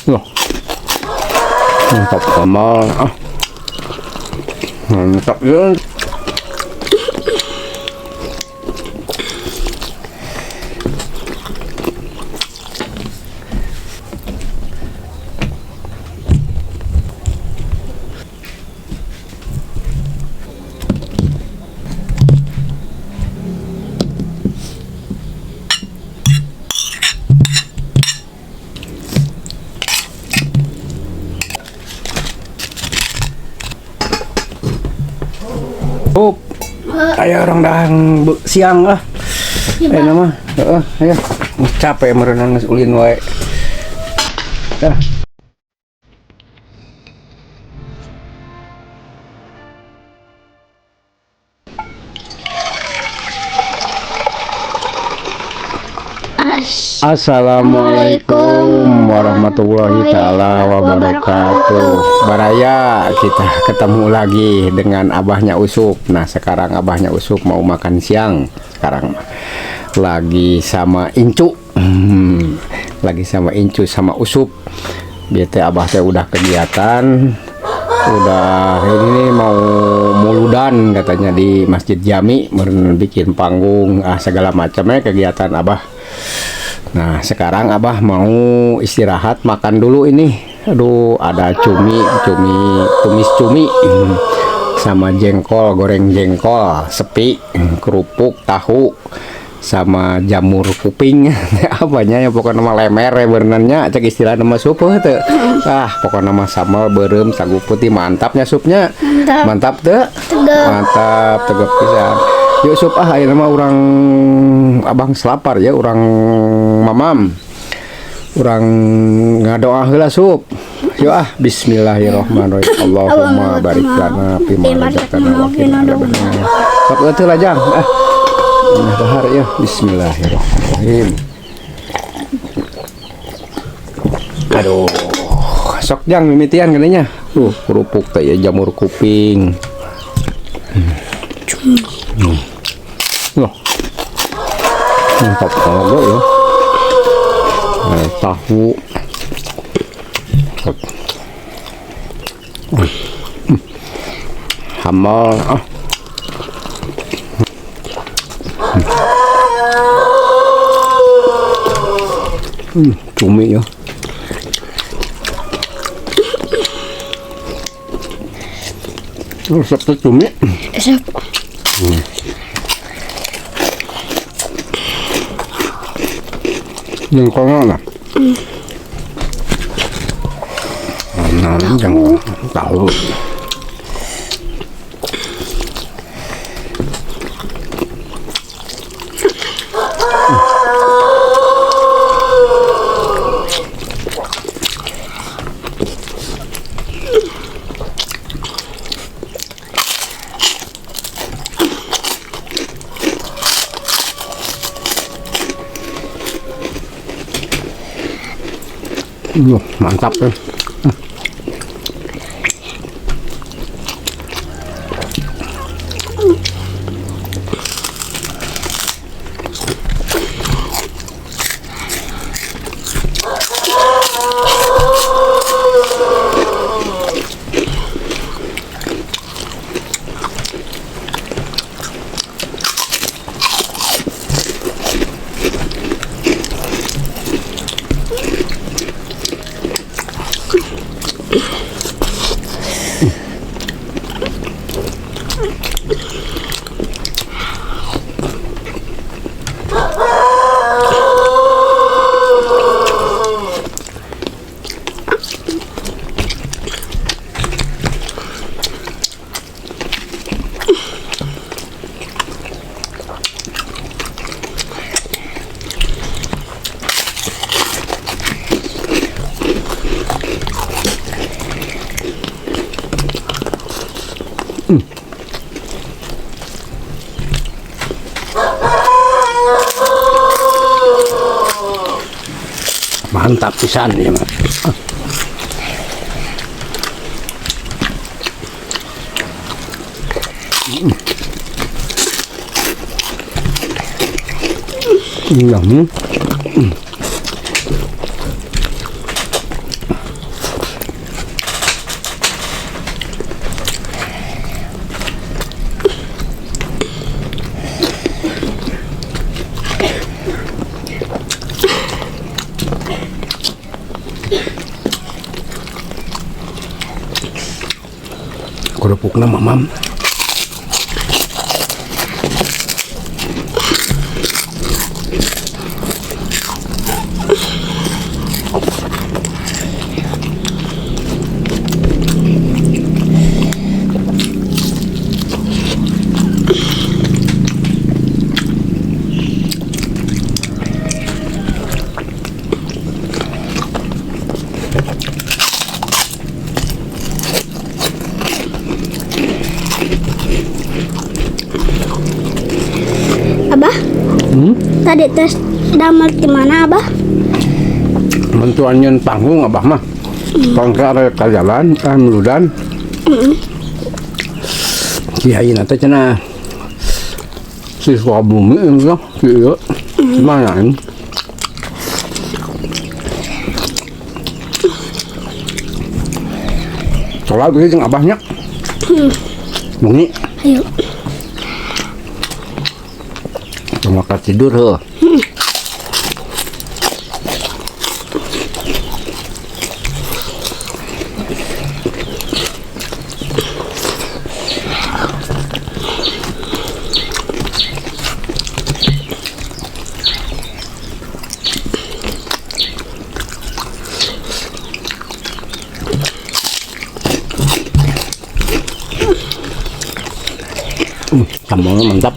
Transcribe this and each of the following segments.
Loh, mantap sama mantap ya. Oh, ayo orang dahang siang lah. Nama, ayo capek merenang ulin wae. Dah. Assalamualaikum warahmatullahi ta'ala wabarakatuh. Baraya, kita ketemu lagi dengan abahnya Usup. Nah sekarang abahnya Usup mau makan siang. Sekarang lagi sama Incu. Lagi sama Incu sama Usup. BT abah teh udah kegiatan. Udah ini mau muludan katanya di Masjid Jami, bikin panggung segala macamnya kegiatan abah. Nah sekarang abah mau istirahat makan dulu ini. Aduh ada tumis cumi sama jengkol, goreng jengkol, sepi, kerupuk, tahu sama jamur kuping. Apanya ya pokoknya nama lemer ya berenannya cek istilah nama sup tuh. Pokoknya nama sambal berem sagu putih mantapnya supnya. Mantap tuh. Mantap tegap pisan. Yuk sup ayo nama orang abang selapar ya orang mamam. Orang ngadoa heula sup. Yuk bismillahirrahmanirrahim. Allahumma barik lana fima razaqtana wa qina adzabannar. Sok eueuh lajang. Nah, dahar ya bismillahirrahmanirrahim. Aduh, sok jang mimitian katanya. Kerupuk teh ya jamur kuping. Loh. Mantap banget ya. Tahu. Hamal cumi ya. Resep cumi. Resep. Jengkolnya lah. Nah, jangan tahu. Mantap ya. Mantap pisan ya mas. Kerupukna mamam. Abah, tadi tes damel di mana Abah? Mentuannya panggung abah mah. Pangka ada ke jalan, meludan. Kiai nanti cina siswa bumi itu, kiai semuanya ini. Soalnya begini jeung abahnya. Bunyi. Ayo. Cuma tidur heuh. Sambalnya mantap.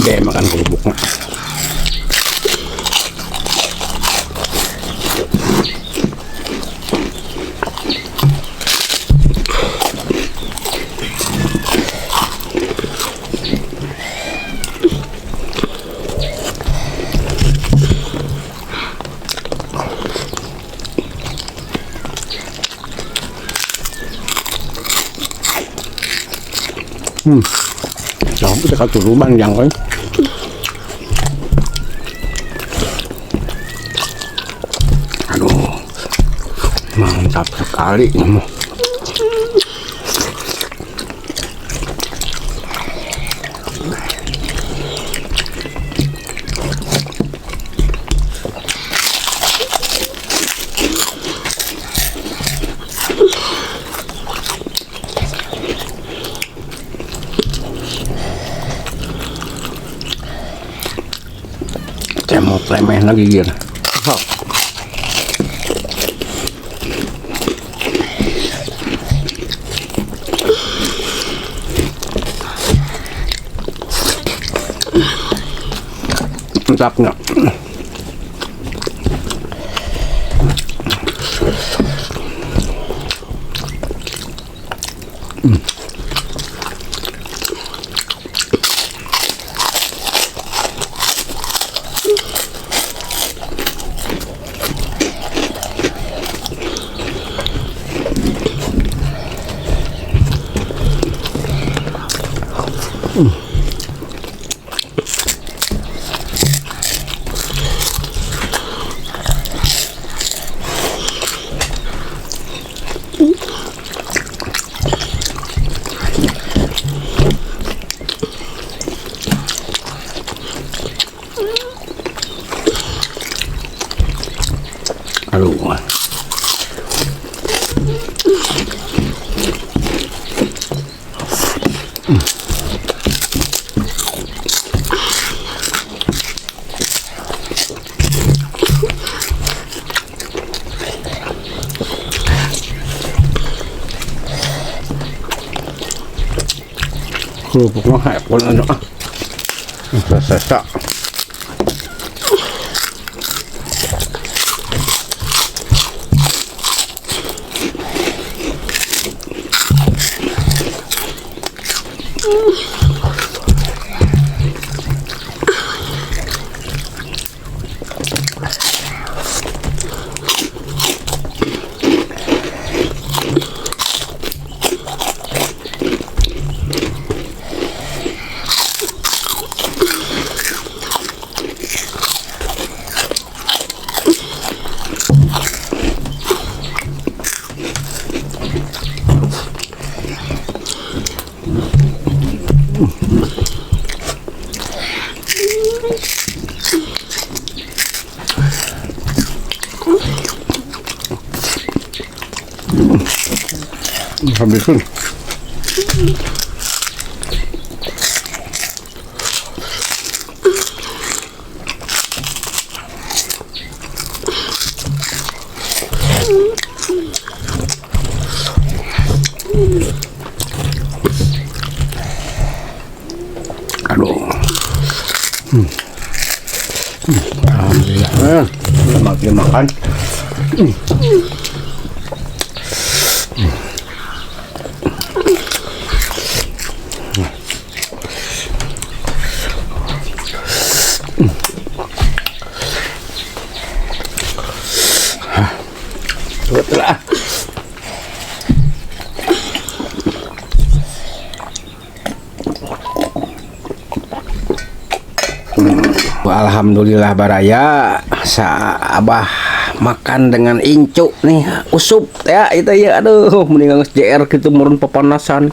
Gede makan kerupuknya. Jangan kita keturunan yang kan. Aduh, mantap sekali ini. Cemot remeh lagi gitu. Mantapnya. Aduh. Kerupuknya kayak pun aja ah. Sesa. Habisin. Aduh. Alhamdulillah. Makin makan. Betul lah. Alhamdulillah baraya Abah makan dengan incuk nih usup ya itu ya aduh mendingan JR gitu murun pepanasan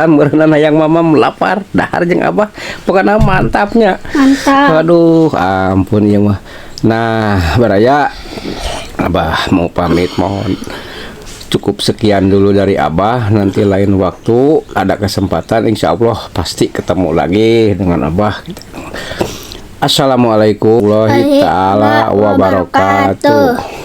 meureunna hayang mamam lapar dahar jeung Abah pokoknya mantapnya Mantap. aduh ampun ya mah. Nah baraya Abah mau pamit, mohon cukup sekian dulu dari Abah. Nanti lain waktu ada kesempatan insya Allah pasti ketemu lagi dengan Abah. Assalamualaikum warahmatullahi wabarakatuh.